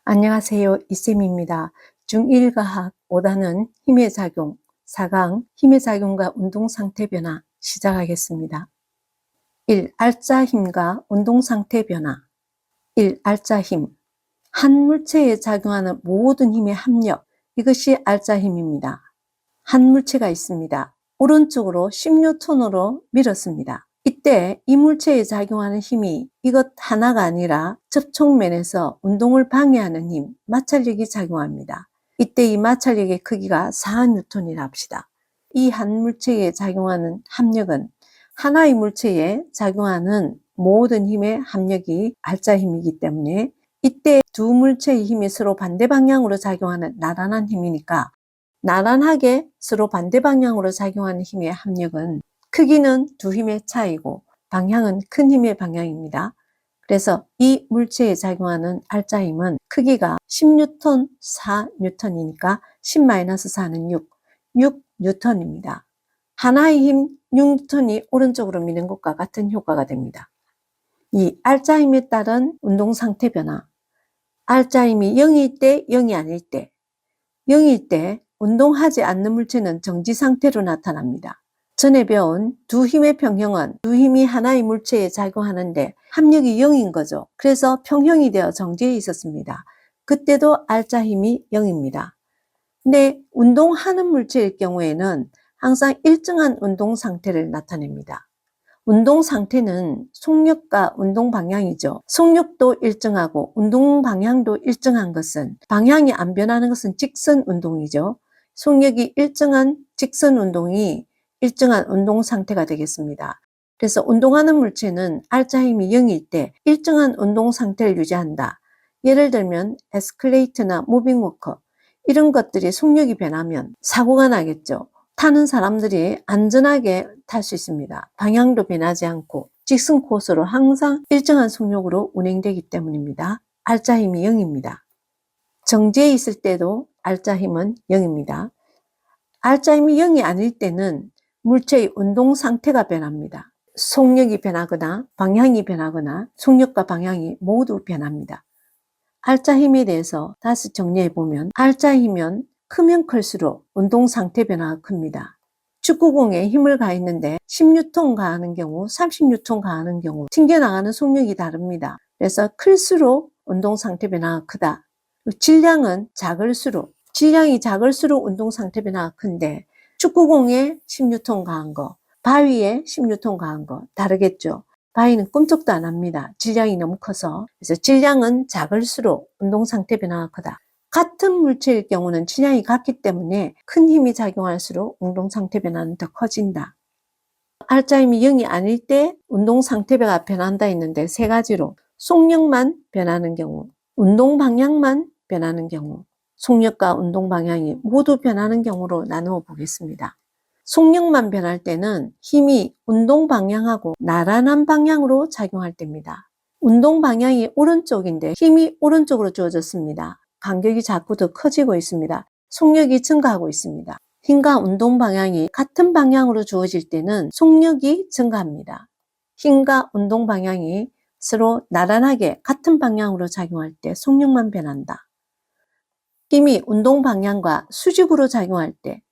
안녕하세요. 이쌤입니다. 중1 과학 5단은 힘의 작용, 4강 힘의 작용과 운동 상태 변화 시작하겠습니다. 1. 알짜 힘과 운동 상태 변화. 1. 알짜 힘. 한 물체에 작용하는 모든 힘의 합력, 이것이 알짜 힘입니다. 한 물체가 있습니다. 오른쪽으로 10N으로 밀었습니다. 이때 이 물체에 작용하는 힘이 이것 하나가 아니라 접촉면에서 운동을 방해하는 힘, 마찰력이 작용합니다. 이때 이 마찰력의 크기가 4N이라 합시다. 이 한 물체에 작용하는 합력은 하나의 물체에 작용하는 모든 힘의 합력이 알짜 힘이기 때문에 이때 두 물체의 힘이 서로 반대 방향으로 작용하는 나란한 힘이니까 나란하게 서로 반대 방향으로 작용하는 힘의 합력은 크기는 두 힘의 차이고 방향은 큰 힘의 방향입니다. 그래서 이 물체에 작용하는 알짜 힘은 크기가 10N, 4N이니까 10-4는 6N입니다. 하나의 힘 6N이 오른쪽으로 미는 것과 같은 효과가 됩니다. 이 알짜 힘에 따른 운동 상태 변화. 알짜 힘이 0일 때, 0이 아닐 때. 0일 때 운동하지 않는 물체는 정지 상태로 나타납니다. 전에 배운 두 힘의 평형은 두 힘이 하나의 물체에 작용하는데 합력이 0인 거죠. 그래서 평형이 되어 정지해 있었습니다. 그때도 알짜 힘이 0입니다. 근데 운동하는 물체일 경우에는 항상 일정한 운동 상태를 나타냅니다. 운동 상태는 속력과 운동 방향이죠. 속력도 일정하고 운동 방향도 일정한 것은, 방향이 안 변하는 것은 직선 운동이죠. 속력이 일정한 직선 운동이 일정한 운동 상태가 되겠습니다. 그래서 운동하는 물체는 알짜 힘이 0일 때 일정한 운동 상태를 유지한다. 예를 들면 에스컬레이터나 무빙워커 이런 것들이 속력이 변하면 사고가 나겠죠. 타는 사람들이 안전하게 탈 수 있습니다. 방향도 변하지 않고 직선 코스로 항상 일정한 속력으로 운행되기 때문입니다. 알짜 힘이 0입니다. 정지해 있을 때도 알짜 힘은 0입니다. 알짜 힘이 0이 아닐 때는 물체의 운동 상태가 변합니다. 속력이 변하거나 방향이 변하거나 속력과 방향이 모두 변합니다. 알짜 힘에 대해서 다시 정리해 보면 알짜 힘은 크면 클수록 운동 상태 변화가 큽니다. 축구공에 힘을 가했는데 10N 가하는 경우, 30N 가하는 경우 튕겨나가는 속력이 다릅니다. 그래서 클수록 운동 상태 변화가 크다. 질량은 질량이 작을수록 운동 상태 변화가 큰데 축구공에 10N 가한 거, 바위에 10N 가한 거 다르겠죠. 바위는 꿈쩍도 안 합니다. 질량이 너무 커서. 그래서 질량은 작을수록 운동 상태 변화가 크다. 같은 물체일 경우는 질량이 같기 때문에 큰 힘이 작용할수록 운동 상태 변화는 더 커진다. 알짜 힘이 0이 아닐 때 운동 상태가 변한다 했는데 세 가지로 속력만 변하는 경우, 운동 방향만 변하는 경우, 속력과 운동 방향이 모두 변하는 경우로 나누어 보겠습니다. 속력만 변할 때는 힘이 운동 방향하고 나란한 방향으로 작용할 때입니다. 운동 방향이 오른쪽인데 힘이 오른쪽으로 주어졌습니다. 간격이 자꾸 더 커지고 있습니다. 속력이 증가하고 있습니다. 힘과 운동 방향이 같은 방향으로 주어질 때는 속력이 증가합니다. 힘과 운동 방향이 서로 나란하게 같은 방향으로 작용할 때 속력만 변한다. 힘이 운동 방향과 수직으로 작용할 때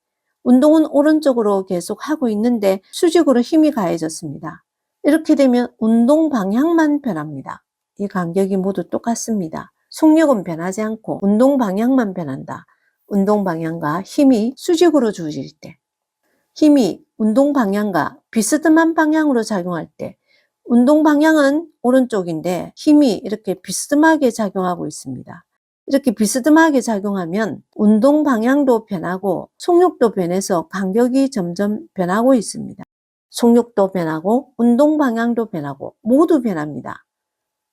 운동은 오른쪽으로 계속 하고 있는데 수직으로 힘이 가해졌습니다. 이렇게 되면 운동 방향만 변합니다. 이 간격이 모두 똑같습니다. 속력은 변하지 않고 운동 방향만 변한다. 운동 방향과 힘이 수직으로 주어질 때, 힘이 운동 방향과 비스듬한 방향으로 작용할 때, 운동 방향은 오른쪽인데 힘이 이렇게 비스듬하게 작용하고 있습니다. 이렇게 비스듬하게 작용하면 운동 방향도 변하고 속력도 변해서 간격이 점점 변하고 있습니다. 속력도 변하고 운동 방향도 변하고 모두 변합니다.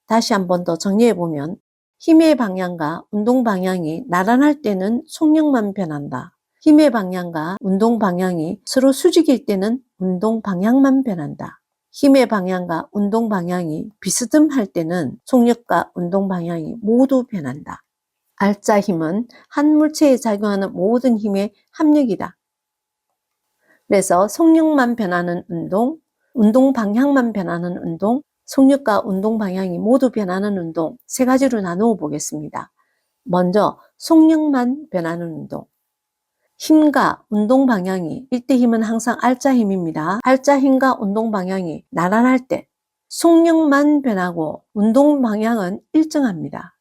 다시 한 번 더 정리해 보면 힘의 방향과 운동 방향이 나란할 때는 속력만 변한다. 힘의 방향과 운동 방향이 서로 수직일 때는 운동 방향만 변한다. 힘의 방향과 운동 방향이 비스듬할 때는 속력과 운동 방향이 모두 변한다. 알짜 힘은 한 물체에 작용하는 모든 힘의 합력이다. 그래서 속력만 변하는 운동, 운동 방향만 변하는 운동, 속력과 운동 방향이 모두 변하는 운동 세 가지로 나누어 보겠습니다. 먼저 속력만 변하는 운동. 힘과 운동 방향이, 이때 힘은 항상 알자 힘입니다. 알자 힘과 운동 방향이 나란할 때 속력만 변하고 운동 방향은 일정합니다.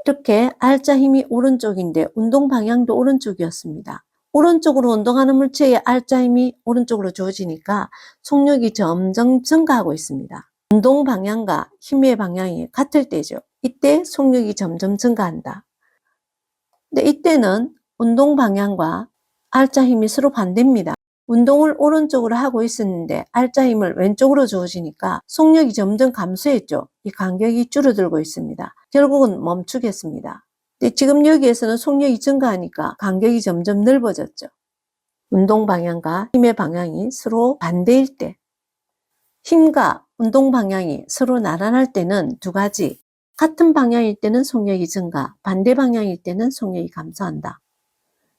이렇게 알자 힘이 오른쪽인데 운동 방향도 오른쪽이었습니다. 오른쪽으로 운동하는 물체의 알자 힘이 오른쪽으로 주어지니까 속력이 점점 증가하고 있습니다. 운동 방향과 힘의 방향이 같을 때죠. 이때 속력이 점점 증가한다. 근데 이때는 운동 방향과 알자 힘이 서로 반대입니다. 운동을 오른쪽으로 하고 있었는데 알자 힘을 왼쪽으로 주어지니까 속력이 점점 감소했죠. 이 간격이 줄어들고 있습니다. 결국은 멈추겠습니다. 근데 지금 여기에서는 속력이 증가하니까 간격이 점점 넓어졌죠. 운동 방향과 힘의 방향이 서로 반대일 때, 힘과 운동 방향이 서로 나란할 때는 두 가지. 같은 방향일 때는 속력이 증가, 반대 방향일 때는 속력이 감소한다.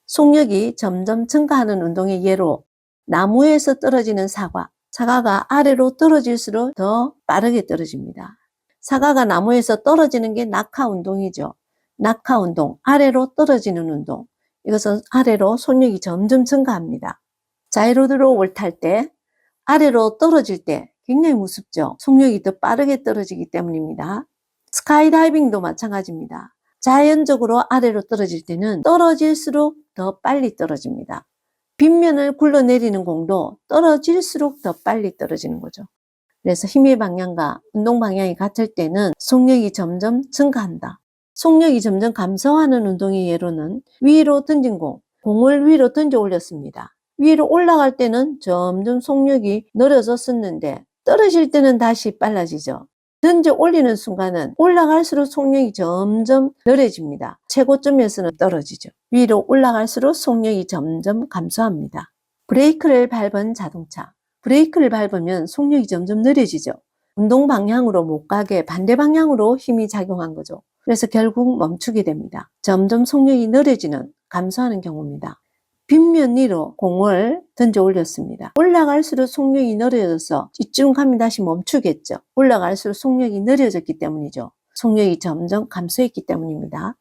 속력이 점점 증가하는 운동의 예로 나무에서 떨어지는 사과가 아래로 떨어질수록 더 빠르게 떨어집니다. 사과가 나무에서 떨어지는 게 낙하 운동이죠. 낙하 운동, 아래로 떨어지는 운동. 이것은 아래로 속력이 점점 증가합니다. 자이로드롭을 탈 때 아래로 떨어질 때 굉장히 무섭죠. 속력이 더 빠르게 떨어지기 때문입니다. 스카이다이빙도 마찬가지입니다. 자연적으로 아래로 떨어질 때는 떨어질수록 더 빨리 떨어집니다. 빗면을 굴러내리는 공도 떨어질수록 더 빨리 떨어지는 거죠. 그래서 힘의 방향과 운동 방향이 같을 때는 속력이 점점 증가한다. 속력이 점점 감소하는 운동의 예로는 위로 던진 공을 위로 던져 올렸습니다. 위로 올라갈 때는 점점 속력이 느려졌었는데 떨어질 때는 다시 빨라지죠. 던져 올리는 순간은 올라갈수록 속력이 점점 느려집니다. 최고점에서는 떨어지죠. 위로 올라갈수록 속력이 점점 감소합니다. 브레이크를 밟은 자동차. 브레이크를 밟으면 속력이 점점 느려지죠. 운동 방향으로 못 가게 반대 방향으로 힘이 작용한 거죠. 그래서 결국 멈추게 됩니다. 점점 속력이 느려지는, 감소하는 경우입니다. 빗면 위로 공을 던져 올렸습니다. 올라갈수록 속력이 느려져서 이쯤 가면 다시 멈추겠죠. 올라갈수록 속력이 느려졌기 때문이죠. 속력이 점점 감소했기 때문입니다.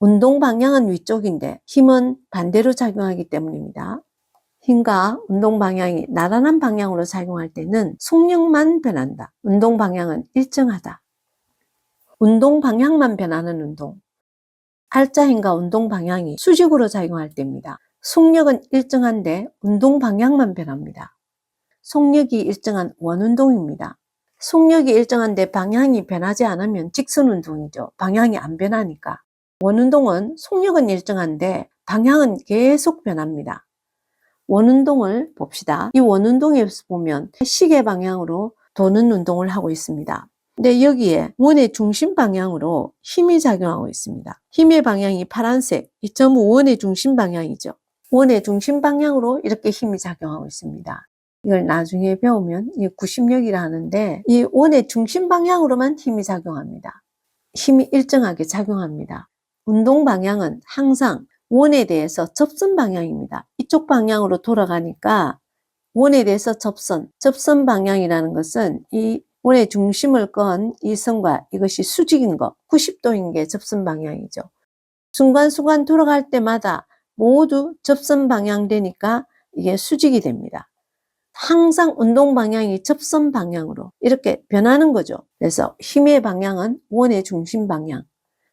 운동 방향은 위쪽인데 힘은 반대로 작용하기 때문입니다. 힘과 운동 방향이 나란한 방향으로 작용할 때는 속력만 변한다. 운동 방향은 일정하다. 운동 방향만 변하는 운동. 알자 힘과 운동 방향이 수직으로 작용할 때입니다. 속력은 일정한데 운동 방향만 변합니다. 속력이 일정한 원운동입니다. 속력이 일정한데 방향이 변하지 않으면 직선운동이죠. 방향이 안 변하니까. 원운동은 속력은 일정한데 방향은 계속 변합니다. 원운동을 봅시다. 이 원운동에서 보면 시계 방향으로 도는 운동을 하고 있습니다. 근데 여기에 원의 중심 방향으로 힘이 작용하고 있습니다. 힘의 방향이 파란색, 이 점은 원의 중심 방향이죠. 원의 중심 방향으로 이렇게 힘이 작용하고 있습니다. 이걸 나중에 배우면 구심력이라 하는데 이 원의 중심 방향으로만 힘이 작용합니다. 힘이 일정하게 작용합니다. 운동 방향은 항상 원에 대해서 접선 방향입니다. 이쪽 방향으로 돌아가니까 원에 대해서 접선 방향이라는 것은 이 원의 중심을 건 이 선과 이것이 수직인 것, 90도인 게 접선 방향이죠. 순간순간 돌아갈 때마다 모두 접선 방향 되니까 이게 수직이 됩니다. 항상 운동 방향이 접선 방향으로 이렇게 변하는 거죠. 그래서 힘의 방향은 원의 중심 방향.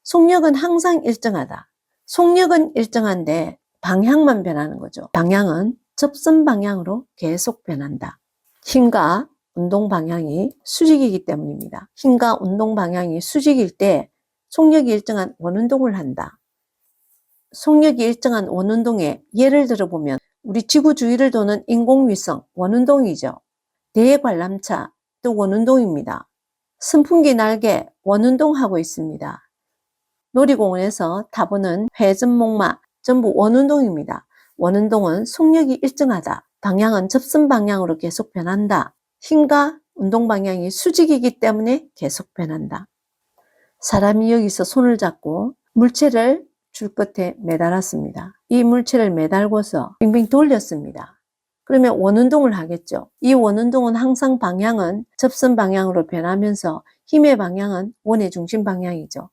속력은 항상 일정하다. 속력은 일정한데 방향만 변하는 거죠. 방향은 접선 방향으로 계속 변한다. 힘과 운동 방향이 수직이기 때문입니다. 힘과 운동 방향이 수직일 때 속력이 일정한 원운동을 한다. 속력이 일정한 원운동에 예를 들어보면 우리 지구 주위를 도는 인공위성 원운동이죠. 대관람차 또 원운동입니다. 선풍기 날개 원운동하고 있습니다. 놀이공원에서 타보는 회전목마 전부 원운동입니다. 원운동은 속력이 일정하다. 방향은 접선 방향으로 계속 변한다. 힘과 운동 방향이 수직이기 때문에 계속 변한다. 사람이 여기서 손을 잡고 물체를 줄 끝에 매달았습니다. 이 물체를 매달고서 빙빙 돌렸습니다. 그러면 원운동을 하겠죠. 이 원운동은 항상 방향은 접선 방향으로 변하면서 힘의 방향은 원의 중심 방향이죠.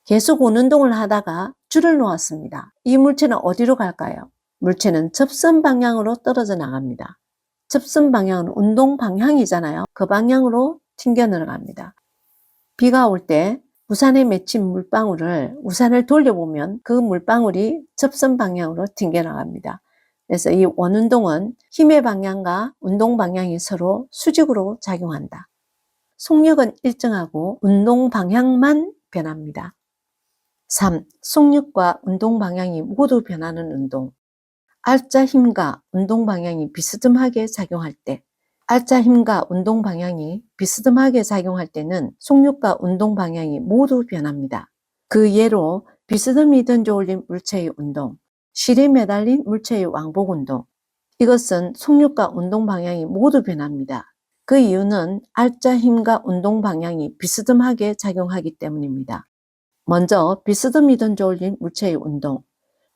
계속 원운동을 하다가 줄을 놓았습니다. 이 물체는 어디로 갈까요? 물체는 접선 방향으로 떨어져 나갑니다. 접선 방향은 운동 방향이잖아요. 그 방향으로 튕겨 내려갑니다. 비가 올 때 우산에 맺힌 물방울을 우산을 돌려보면 그 물방울이 접선 방향으로 튕겨 나갑니다. 그래서 이 원운동은 힘의 방향과 운동 방향이 서로 수직으로 작용한다. 속력은 일정하고 운동 방향만 변합니다. 3. 속력과 운동 방향이 모두 변하는 운동. 알짜 힘과 운동 방향이 비스듬하게 작용할 때, 알짜 힘과 운동 방향이 비스듬하게 작용할 때는 속력과 운동 방향이 모두 변합니다. 그 예로 비스듬히 던져 올린 물체의 운동, 실에 매달린 물체의 왕복 운동. 이것은 속력과 운동 방향이 모두 변합니다. 그 이유는 알짜 힘과 운동 방향이 비스듬하게 작용하기 때문입니다. 먼저 비스듬히 던져 올린 물체의 운동.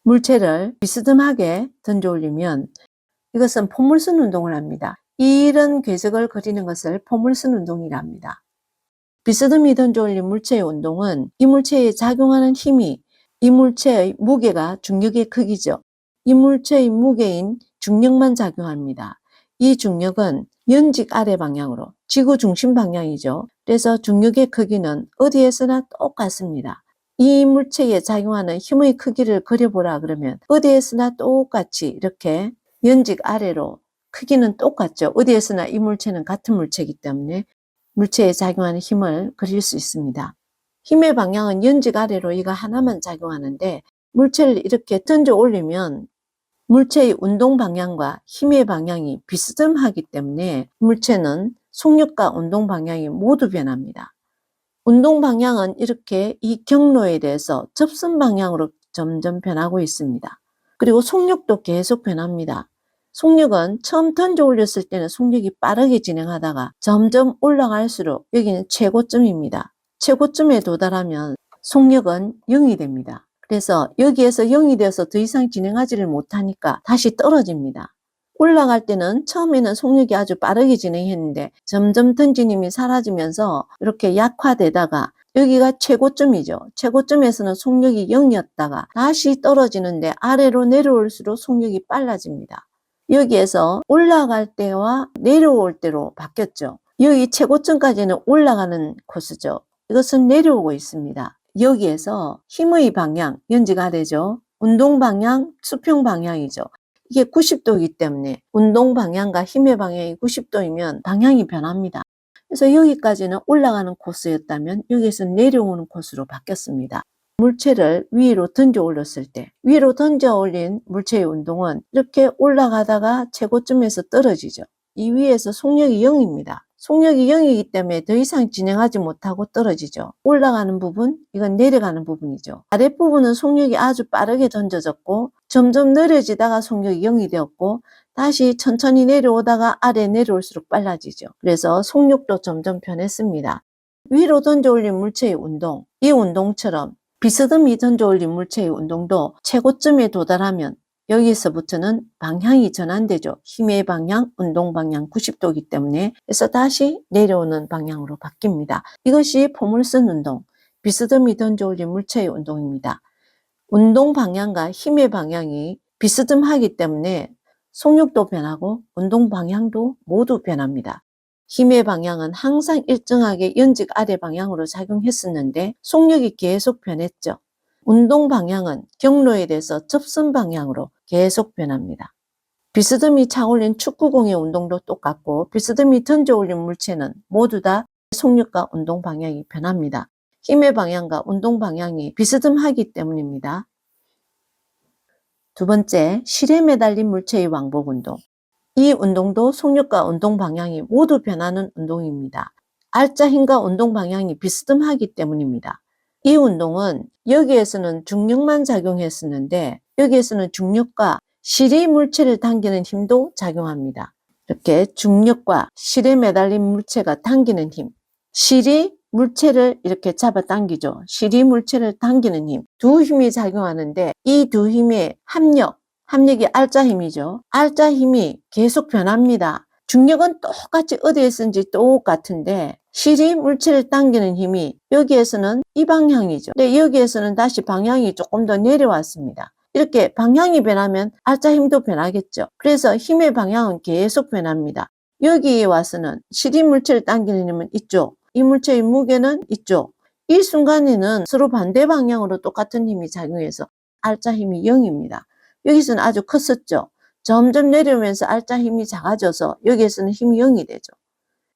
물체를 비스듬하게 던져 올리면 이것은 포물선 운동을 합니다. 이런 궤적을 그리는 것을 포물선 운동이라 합니다. 비스듬히 던져 올린 물체의 운동은 이 물체에 작용하는 힘이 이 물체의 무게가 중력의 크기죠. 이 물체의 무게인 중력만 작용합니다. 이 중력은 연직 아래 방향으로 지구 중심 방향이죠. 그래서 중력의 크기는 어디에서나 똑같습니다. 이 물체에 작용하는 힘의 크기를 그려보라 그러면 어디에서나 똑같이 이렇게 연직 아래로 크기는 똑같죠. 어디에서나 이 물체는 같은 물체이기 때문에 물체에 작용하는 힘을 그릴 수 있습니다. 힘의 방향은 연직 아래로 이거 하나만 작용하는데 물체를 이렇게 던져 올리면 물체의 운동 방향과 힘의 방향이 비스듬하기 때문에 물체는 속력과 운동 방향이 모두 변합니다. 운동 방향은 이렇게 이 경로에 대해서 접선 방향으로 점점 변하고 있습니다. 그리고 속력도 계속 변합니다. 속력은 처음 던져 올렸을 때는 속력이 빠르게 진행하다가 점점 올라갈수록 여기는 최고점입니다. 최고점에 도달하면 속력은 0이 됩니다. 그래서 여기에서 0이 되어서 더 이상 진행하지를 못하니까 다시 떨어집니다. 올라갈 때는 처음에는 속력이 아주 빠르게 진행했는데 점점 던진 힘이 사라지면서 이렇게 약화되다가 여기가 최고점이죠. 최고점에서는 속력이 0이었다가 다시 떨어지는데 아래로 내려올수록 속력이 빨라집니다. 여기에서 올라갈 때와 내려올 때로 바뀌었죠. 여기 최고점까지는 올라가는 코스죠. 이것은 내려오고 있습니다. 여기에서 힘의 방향, 연직 아래죠. 운동 방향, 수평 방향이죠. 이게 90도이기 때문에 운동 방향과 힘의 방향이 90도이면 방향이 변합니다. 그래서 여기까지는 올라가는 코스였다면 여기에서 내려오는 코스로 바뀌었습니다. 물체를 위로 던져 올렸을 때 위로 던져 올린 물체의 운동은 이렇게 올라가다가 최고점에서 떨어지죠. 이 위에서 속력이 0입니다. 속력이 0이기 때문에 더 이상 진행하지 못하고 떨어지죠. 올라가는 부분, 이건 내려가는 부분이죠. 아랫부분은 속력이 아주 빠르게 던져졌고 점점 느려지다가 속력이 0이 되었고 다시 천천히 내려오다가 아래 내려올수록 빨라지죠. 그래서 속력도 점점 변했습니다. 위로 던져 올린 물체의 운동, 이 운동처럼 비스듬히 던져 올린 물체의 운동도 최고점에 도달하면 여기서부터는 방향이 전환되죠. 힘의 방향, 운동 방향 90도이기 때문에 그래서 다시 내려오는 방향으로 바뀝니다. 이것이 포물선 운동, 비스듬히 던져 올린 물체의 운동입니다. 운동 방향과 힘의 방향이 비스듬하기 때문에 속력도 변하고 운동 방향도 모두 변합니다. 힘의 방향은 항상 일정하게 연직 아래 방향으로 작용했었는데 속력이 계속 변했죠. 운동 방향은 경로에 대해서 접선 방향으로 계속 변합니다. 비스듬히 차 올린 축구공의 운동도 똑같고 비스듬히 던져 올린 물체는 모두 다 속력과 운동 방향이 변합니다. 힘의 방향과 운동 방향이 비스듬하기 때문입니다. 두 번째, 실에 매달린 물체의 왕복 운동. 이 운동도 속력과 운동 방향이 모두 변하는 운동입니다. 알짜 힘과 운동 방향이 비스듬하기 때문입니다. 이 운동은 여기에서는 중력만 작용했었는데 여기에서는 중력과 실이 물체를 당기는 힘도 작용합니다. 이렇게 중력과 실에 매달린 물체가 당기는 힘, 실이 물체를 이렇게 잡아당기죠. 실이 물체를 당기는 힘, 두 힘이 작용하는데 이 두 힘의 합력이 알짜 힘이죠. 알짜 힘이 계속 변합니다. 중력은 똑같이 어디에 쓰는지 똑같은데 실이 물체를 당기는 힘이 여기에서는 이 방향이죠. 근데 여기에서는 다시 방향이 조금 더 내려왔습니다. 이렇게 방향이 변하면 알짜 힘도 변하겠죠. 그래서 힘의 방향은 계속 변합니다. 여기에 와서는 실이 물체를 당기는 힘은 이쪽, 이 물체의 무게는 이쪽. 이 순간에는 서로 반대 방향으로 똑같은 힘이 작용해서 알짜 힘이 0입니다. 여기서는 아주 컸었죠. 점점 내려오면서 알짜 힘이 작아져서 여기에서는 힘이 0이 되죠.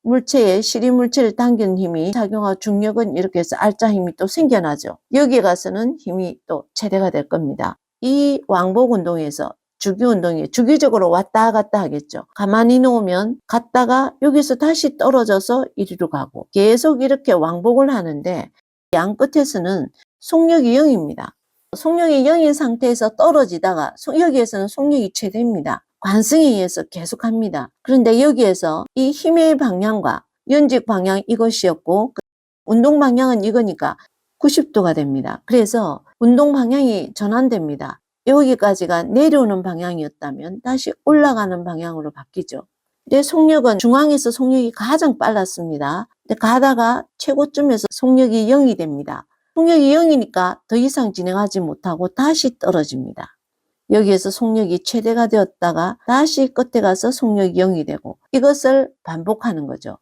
물체에 실이 물체를 당기는 힘이 작용하고 중력은 이렇게 해서 알짜 힘이 또 생겨나죠. 여기에 가서는 힘이 또 최대가 될 겁니다. 이 왕복 운동에서 주기 운동이 주기적으로 왔다 갔다 하겠죠. 가만히 놓으면 갔다가 여기서 다시 떨어져서 이리로 가고 계속 이렇게 왕복을 하는데 양 끝에서는 속력이 0입니다. 속력이 0인 상태에서 떨어지다가 여기에서는 속력이 최대입니다. 관성에 의해서 계속합니다. 그런데 여기에서 이 힘의 방향과 연직 방향 이것이었고 운동 방향은 이거니까 90도가 됩니다. 그래서 운동 방향이 전환됩니다. 여기까지가 내려오는 방향이었다면 다시 올라가는 방향으로 바뀌죠. 근데 속력은 중앙에서 속력이 가장 빨랐습니다. 근데 가다가 최고점에서 속력이 0이 됩니다. 속력이 0이니까 더 이상 진행하지 못하고 다시 떨어집니다. 여기에서 속력이 최대가 되었다가 다시 끝에 가서 속력이 0이 되고 이것을 반복하는 거죠.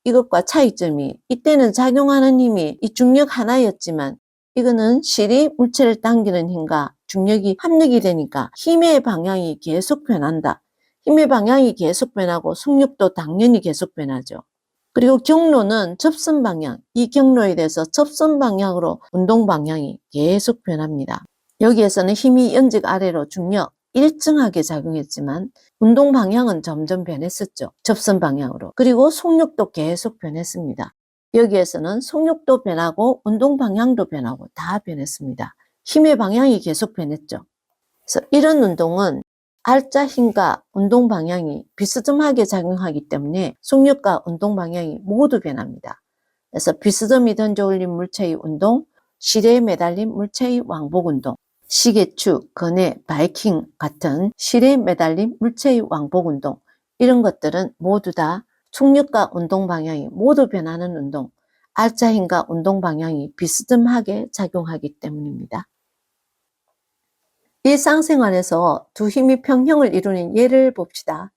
이것과 차이점이 이때는 작용하는 힘이 이 중력 하나였지만 이거는 실이 물체를 당기는 힘과 중력이 합력이 되니까 힘의 방향이 계속 변한다. 힘의 방향이 계속 변하고 속력도 당연히 계속 변하죠. 그리고 경로는 접선 방향, 이 경로에 대해서 접선 방향으로 운동 방향이 계속 변합니다. 여기에서는 힘이 연직 아래로 중력 일정하게 작용했지만 운동 방향은 점점 변했었죠. 접선 방향으로. 그리고 속력도 계속 변했습니다. 여기에서는 속력도 변하고 운동 방향도 변하고 다 변했습니다. 힘의 방향이 계속 변했죠. 그래서 이런 운동은 알짜 힘과 운동 방향이 비스듬하게 작용하기 때문에 속력과 운동 방향이 모두 변합니다. 그래서 비스듬히 던져 올린 물체의 운동, 실에 매달린 물체의 왕복 운동, 시계축, 거네, 바이킹 같은 실에 매달린 물체의 왕복 운동 이런 것들은 모두 다 속력과 운동 방향이 모두 변하는 운동, 알짜 힘과 운동 방향이 비스듬하게 작용하기 때문입니다. 일상생활에서 두 힘이 평형을 이루는 예를 봅시다.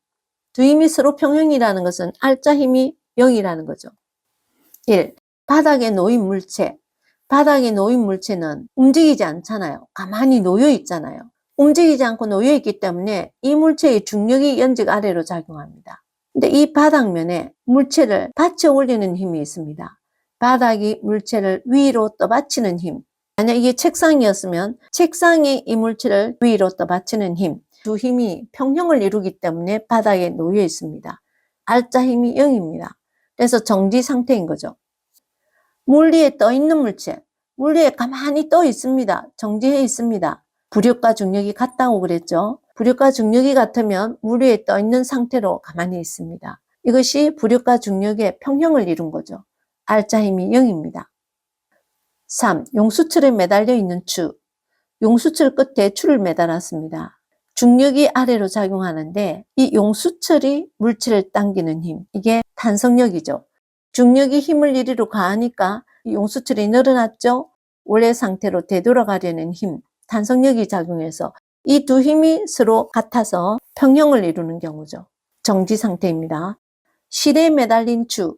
두 힘이 서로 평형이라는 것은 알짜 힘이 0이라는 거죠. 1. 바닥에 놓인 물체. 바닥에 놓인 물체는 움직이지 않잖아요. 가만히 놓여 있잖아요. 움직이지 않고 놓여 있기 때문에 이 물체의 중력이 연직 아래로 작용합니다. 근데 이 바닥면에 물체를 받쳐 올리는 힘이 있습니다. 바닥이 물체를 위로 떠받치는 힘. 만약 이게 책상이었으면 책상이 이 물체를 위로 떠받치는 힘. 두 힘이 평형을 이루기 때문에 바닥에 놓여 있습니다. 알짜 힘이 0입니다. 그래서 정지 상태인 거죠. 물 위에 떠 있는 물체. 물 위에 가만히 떠 있습니다. 정지해 있습니다. 부력과 중력이 같다고 그랬죠. 부력과 중력이 같으면 물 위에 떠 있는 상태로 가만히 있습니다. 이것이 부력과 중력의 평형을 이룬 거죠. 알짜 힘이 0입니다. 3. 용수철에 매달려 있는 추. 용수철 끝에 추를 매달았습니다. 중력이 아래로 작용하는데 이 용수철이 물체를 당기는 힘, 이게 탄성력이죠. 중력이 힘을 이리로 가하니까 용수철이 늘어났죠. 원래 상태로 되돌아가려는 힘, 탄성력이 작용해서 이 두 힘이 서로 같아서 평형을 이루는 경우죠. 정지 상태입니다. 실에 매달린 추,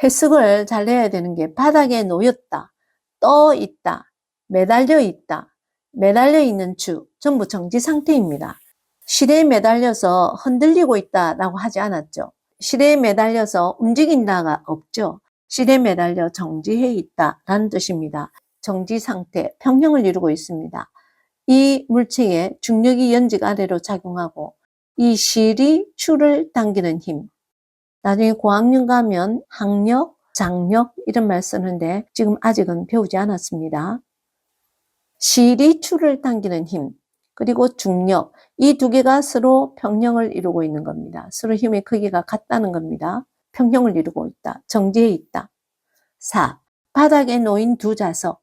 해석을 잘 해야 되는 게 바닥에 놓였다, 떠 있다, 매달려 있다, 매달려 있는 추, 전부 정지 상태입니다. 실에 매달려서 흔들리고 있다라고 하지 않았죠. 실에 매달려서 움직인다가 없죠. 실에 매달려 정지해 있다라는 뜻입니다. 정지 상태, 평형을 이루고 있습니다. 이 물체에 중력이 연직 아래로 작용하고 이 실이 추를 당기는 힘. 나중에 고학년 가면 항력, 장력 이런 말 쓰는데 지금 아직은 배우지 않았습니다. 실이 추를 당기는 힘, 그리고 중력, 이 두 개가 서로 평형을 이루고 있는 겁니다. 서로 힘의 크기가 같다는 겁니다. 평형을 이루고 있다. 정지해 있다. 4. 바닥에 놓인 두 자석.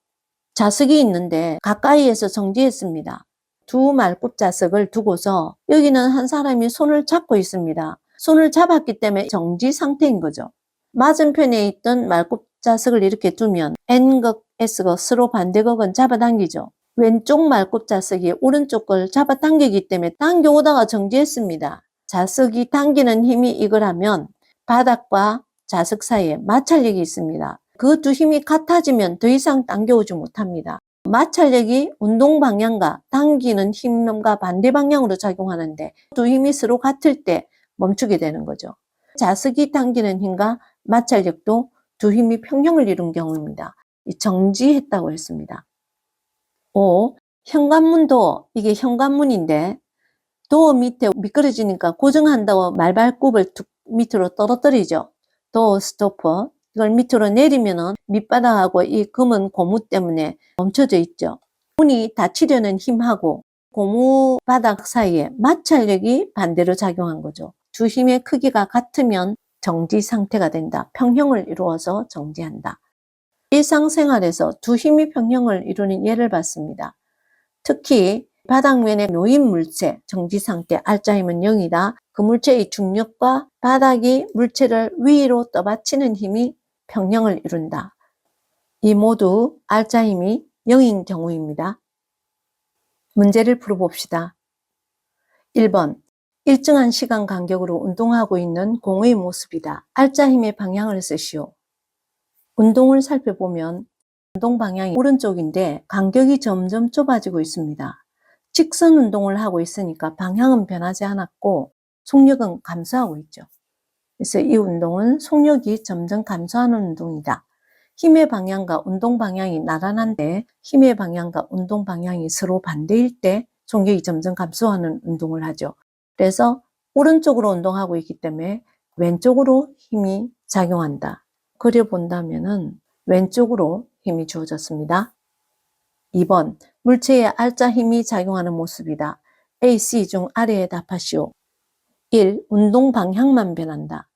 자석이 있는데 가까이에서 정지했습니다. 두 말굽 자석을 두고서 여기는 한 사람이 손을 잡고 있습니다. 손을 잡았기 때문에 정지 상태인 거죠. 맞은편에 있던 말굽자석을 이렇게 두면 N극, S극 서로 반대극은 잡아당기죠. 왼쪽 말굽자석이 오른쪽 걸 잡아당기기 때문에 당겨오다가 정지했습니다. 자석이 당기는 힘이 이거라면 바닥과 자석 사이에 마찰력이 있습니다. 그 두 힘이 같아지면 더 이상 당겨오지 못합니다. 마찰력이 운동 방향과 당기는 힘과 반대 방향으로 작용하는데 두 힘이 서로 같을 때 멈추게 되는 거죠. 자석이 당기는 힘과 마찰력도 두 힘이 평형을 이룬 경우입니다. 정지했다고 했습니다. 5. 현관문도 이게 현관문인데 도어 밑에 미끄러지니까 고정한다고 말발굽을 툭 밑으로 떨어뜨리죠. 도어 스토퍼. 이걸 밑으로 내리면은 밑바닥하고 이 검은 고무 때문에 멈춰져 있죠. 문이 닫히려는 힘하고 고무 바닥 사이에 마찰력이 반대로 작용한 거죠. 두 힘의 크기가 같으면 정지 상태가 된다. 평형을 이루어서 정지한다. 일상생활에서 두 힘이 평형을 이루는 예를 봤습니다. 특히 바닥면에 놓인 물체, 정지 상태, 알짜 힘은 0이다. 그 물체의 중력과 바닥이 물체를 위로 떠받치는 힘이 평형을 이룬다. 이 모두 알짜 힘이 0인 경우입니다. 문제를 풀어봅시다. 1번. 일정한 시간 간격으로 운동하고 있는 공의 모습이다. 알짜 힘의 방향을 쓰시오. 운동을 살펴보면 운동 방향이 오른쪽인데 간격이 점점 좁아지고 있습니다. 직선 운동을 하고 있으니까 방향은 변하지 않았고 속력은 감소하고 있죠. 그래서 이 운동은 속력이 점점 감소하는 운동이다. 힘의 방향과 운동 방향이 나란한데 힘의 방향과 운동 방향이 서로 반대일 때 속력이 점점 감소하는 운동을 하죠. 그래서 오른쪽으로 운동하고 있기 때문에 왼쪽으로 힘이 작용한다. 그려본다면은 왼쪽으로 힘이 주어졌습니다. 2번. 물체에 알짜 힘이 작용하는 모습이다. A, C 중 아래에 답하시오. 1. 운동 방향만 변한다.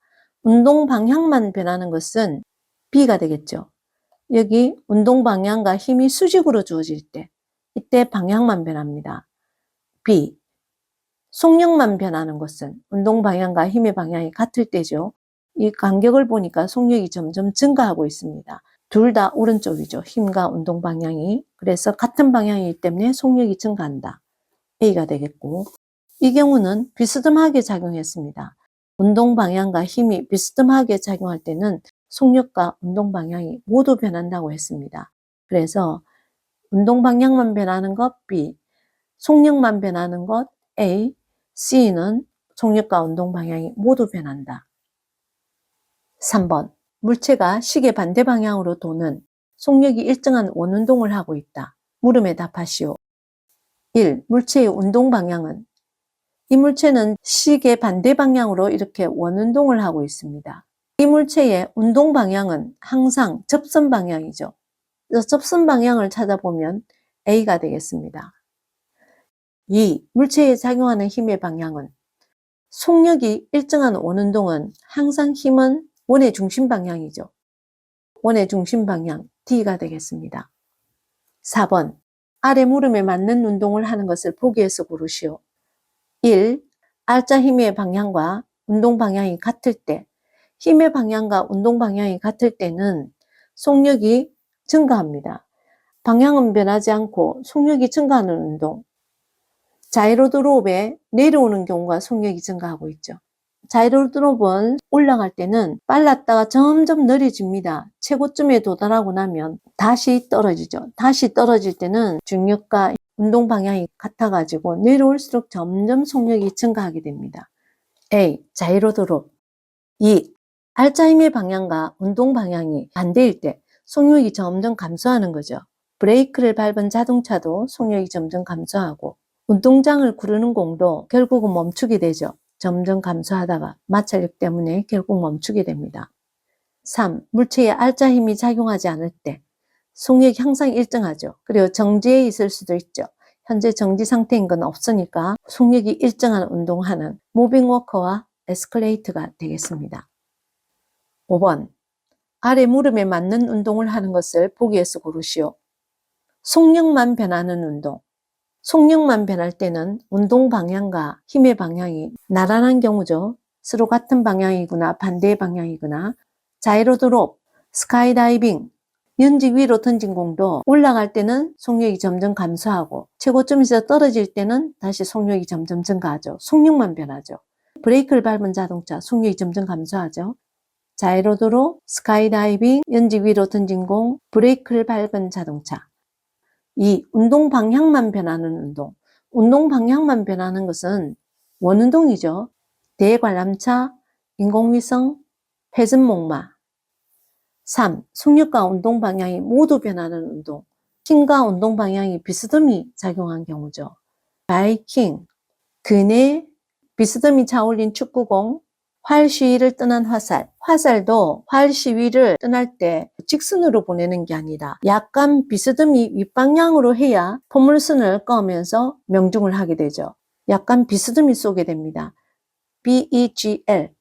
운동 방향만 변하는 것은 B가 되겠죠. 여기 운동 방향과 힘이 수직으로 주어질 때 이때 방향만 변합니다. B. 속력만 변하는 것은 운동 방향과 힘의 방향이 같을 때죠. 이 간격을 보니까 속력이 점점 증가하고 있습니다. 둘 다 오른쪽이죠. 힘과 운동 방향이. 그래서 같은 방향이기 때문에 속력이 증가한다. A가 되겠고 이 경우는 비스듬하게 작용했습니다. 운동 방향과 힘이 비스듬하게 작용할 때는 속력과 운동 방향이 모두 변한다고 했습니다. 그래서 운동 방향만 변하는 것 B, 속력만 변하는 것 A, C는 속력과 운동 방향이 모두 변한다. 3번. 물체가 시계 반대 방향으로 도는 속력이 일정한 원운동을 하고 있다. 물음에 답하시오. 1. 물체의 운동 방향은 이 물체는 시계 반대 방향으로 이렇게 원운동을 하고 있습니다. 이 물체의 운동 방향은 항상 접선 방향이죠. 접선 방향을 찾아보면 A가 되겠습니다. 2. 물체에 작용하는 힘의 방향은 속력이 일정한 원운동은 항상 힘은 원의 중심 방향이죠. 원의 중심 방향 D가 되겠습니다. 4번. 아래 물음에 맞는 운동을 하는 것을 보기에서 고르시오. 1. 알짜 힘의 방향과 운동 방향이 같을 때, 힘의 방향과 운동 방향이 같을 때는 속력이 증가합니다. 방향은 변하지 않고 속력이 증가하는 운동. 자이로 드롭에 내려오는 경우가 속력이 증가하고 있죠. 자이로 드롭은 올라갈 때는 빨랐다가 점점 느려집니다. 최고점에 도달하고 나면 다시 떨어지죠. 다시 떨어질 때는 중력과 운동 방향이 같아가지고 내려올수록 점점 속력이 증가하게 됩니다. A. 자이로 드롭. 2. 알짜 힘의 방향과 운동 방향이 반대일 때 속력이 점점 감소하는 거죠. 브레이크를 밟은 자동차도 속력이 점점 감소하고 운동장을 구르는 공도 결국은 멈추게 되죠. 점점 감소하다가 마찰력 때문에 결국 멈추게 됩니다. 3. 물체에 알짜 힘이 작용하지 않을 때 속력이 항상 일정하죠. 그리고 정지해 있을 수도 있죠. 현재 정지 상태인 건 없으니까 속력이 일정한 운동하는 무빙 워커와 에스컬레이터가 되겠습니다. 5번. 아래 물음에 맞는 운동을 하는 것을 보기에서 고르시오. 속력만 변하는 운동. 속력만 변할 때는 운동 방향과 힘의 방향이 나란한 경우죠. 서로 같은 방향이거나 반대의 방향이거나 자이로드롭, 스카이다이빙, 연직 위로 던진 공도 올라갈 때는 속력이 점점 감소하고 최고점에서 떨어질 때는 다시 속력이 점점 증가하죠. 속력만 변하죠. 브레이크를 밟은 자동차 속력이 점점 감소하죠. 자이로드롭, 스카이다이빙, 연직 위로 던진 공, 브레이크를 밟은 자동차. 이 운동 방향만 변하는 운동. 운동 방향만 변하는 것은 원운동이죠. 대관람차, 인공위성, 회전목마. 3. 속력과 운동 방향이 모두 변하는 운동. 힘과 운동 방향이 비스듬히 작용한 경우죠. 바이킹, 그네, 비스듬히 차올린 축구공, 활 시위를 떠난 화살. 화살도 활 시위를 떠날 때 직선으로 보내는 게 아니라 약간 비스듬히 윗방향으로 해야 포물선을 꺼면서 명중을 하게 되죠. 약간 비스듬히 쏘게 됩니다. BEGL.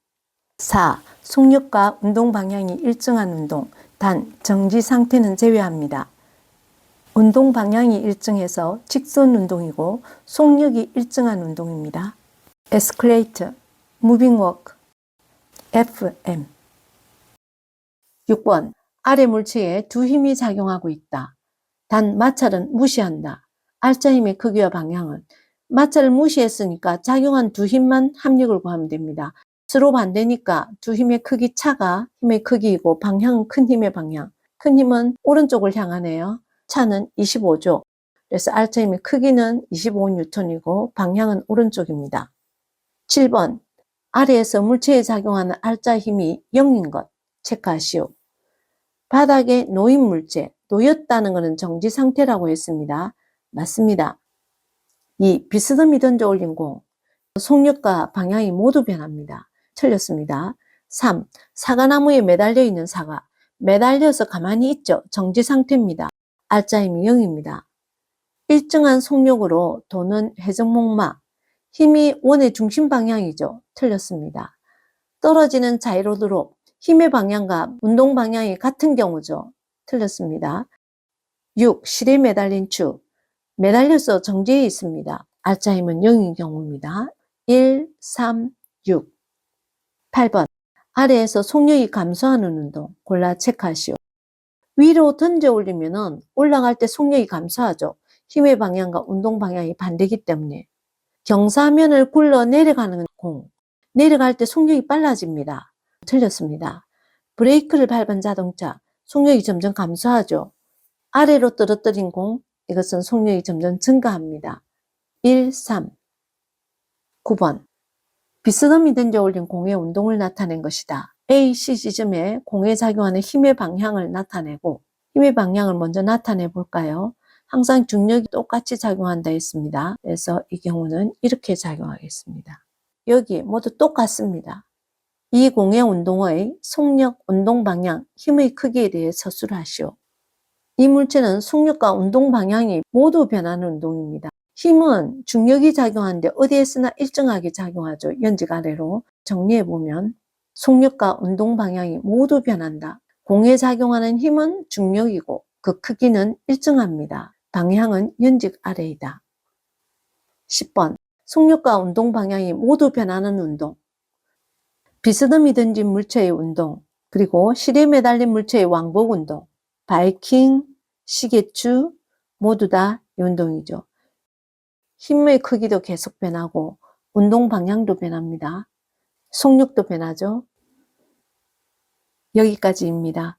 4. 속력과 운동 방향이 일정한 운동. 단 정지 상태는 제외합니다. 운동 방향이 일정해서 직선 운동이고 속력이 일정한 운동입니다. 에스컬레이터, 무빙 워크, FM. 6번. 아래 물체에 두 힘이 작용하고 있다. 단 마찰은 무시한다. 알짜 힘의 크기와 방향은 마찰을 무시했으니까 작용한 두 힘만 합력을 구하면 됩니다. 서로 반대니까 두 힘의 크기 차가 힘의 크기이고 방향은 큰 힘의 방향. 큰 힘은 오른쪽을 향하네요. 차는 25죠. 그래서 알짜 힘의 크기는 25N이고 방향은 오른쪽입니다. 7번. 아래에서 물체에 작용하는 알짜 힘이 0인 것 체크하시오. 바닥에 놓인 물체, 놓였다는 것은 정지 상태라고 했습니다. 맞습니다. 2. 비스듬히 던져 올린 공. 속력과 방향이 모두 변합니다. 틀렸습니다. 3. 사과나무에 매달려 있는 사과. 매달려서 가만히 있죠. 정지 상태입니다. 알짜 힘이 0입니다. 일정한 속력으로 도는 회전목마. 힘이 원의 중심 방향이죠. 틀렸습니다. 떨어지는 자이로드롭. 힘의 방향과 운동 방향이 같은 경우죠. 틀렸습니다. 6. 실에 매달린 축. 매달려서 정지해 있습니다. 알짜 힘은 0인 경우입니다. 1, 3, 6. 8번. 아래에서 속력이 감소하는 운동. 골라 체크하시오. 위로 던져 올리면 올라갈 때 속력이 감소하죠. 힘의 방향과 운동 방향이 반대이기 때문에. 경사면을 굴러 내려가는 공. 내려갈 때 속력이 빨라집니다. 틀렸습니다. 브레이크를 밟은 자동차. 속력이 점점 감소하죠. 아래로 떨어뜨린 공. 이것은 속력이 점점 증가합니다. 1, 3. 9번. 비스듬히 던져 올린 공의 운동을 나타낸 것이다. A, C 지점에 공에 작용하는 힘의 방향을 나타내고 힘의 방향을 먼저 나타내 볼까요? 항상 중력이 똑같이 작용한다 했습니다. 그래서 이 경우는 이렇게 작용하겠습니다. 여기 모두 똑같습니다. 이 공의 운동의 속력, 운동 방향, 힘의 크기에 대해 서술을 하시오. 이 물체는 속력과 운동 방향이 모두 변하는 운동입니다. 힘은 중력이 작용하는데 어디에 쓰나 일정하게 작용하죠. 연직 아래로 정리해보면 속력과 운동 방향이 모두 변한다. 공에 작용하는 힘은 중력이고 그 크기는 일정합니다. 방향은 연직 아래이다. 10번. 속력과 운동 방향이 모두 변하는 운동. 비스듬히 던진 물체의 운동, 그리고 실에 매달린 물체의 왕복 운동, 바이킹, 시계추 모두 다 이 운동이죠. 힘의 크기도 계속 변하고 운동 방향도 변합니다. 속력도 변하죠. 여기까지입니다.